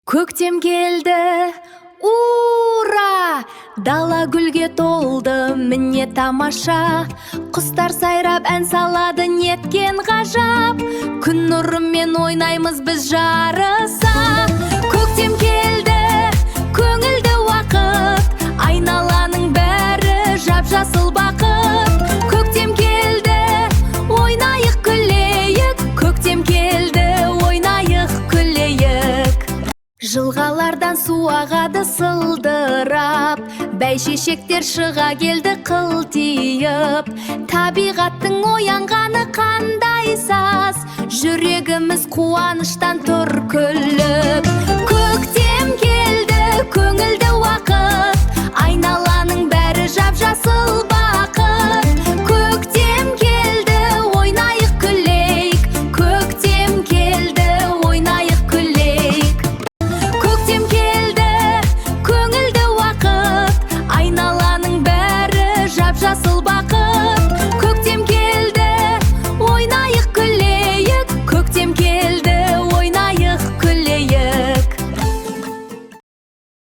Көктем келді, ура! Дала гүлге толды, міне тамаша. Құстар сайрап ән салады, неткен ғажап. Күн нұрымен ойнаймыз біз жарыса. Көктем келді, көңілді уақыт, айналаның бәрі жап-жасыл бақыт. Көктем келді, ойнайық күлейік. Көктем келді, ойнайық күлейік. Жылғалардан су ағады сылдырап, бәйшешектер шыға келді қылтиып. Табиғаттың оянғаны қандай саз, жүрегіміз қуаныштан тұр күліп.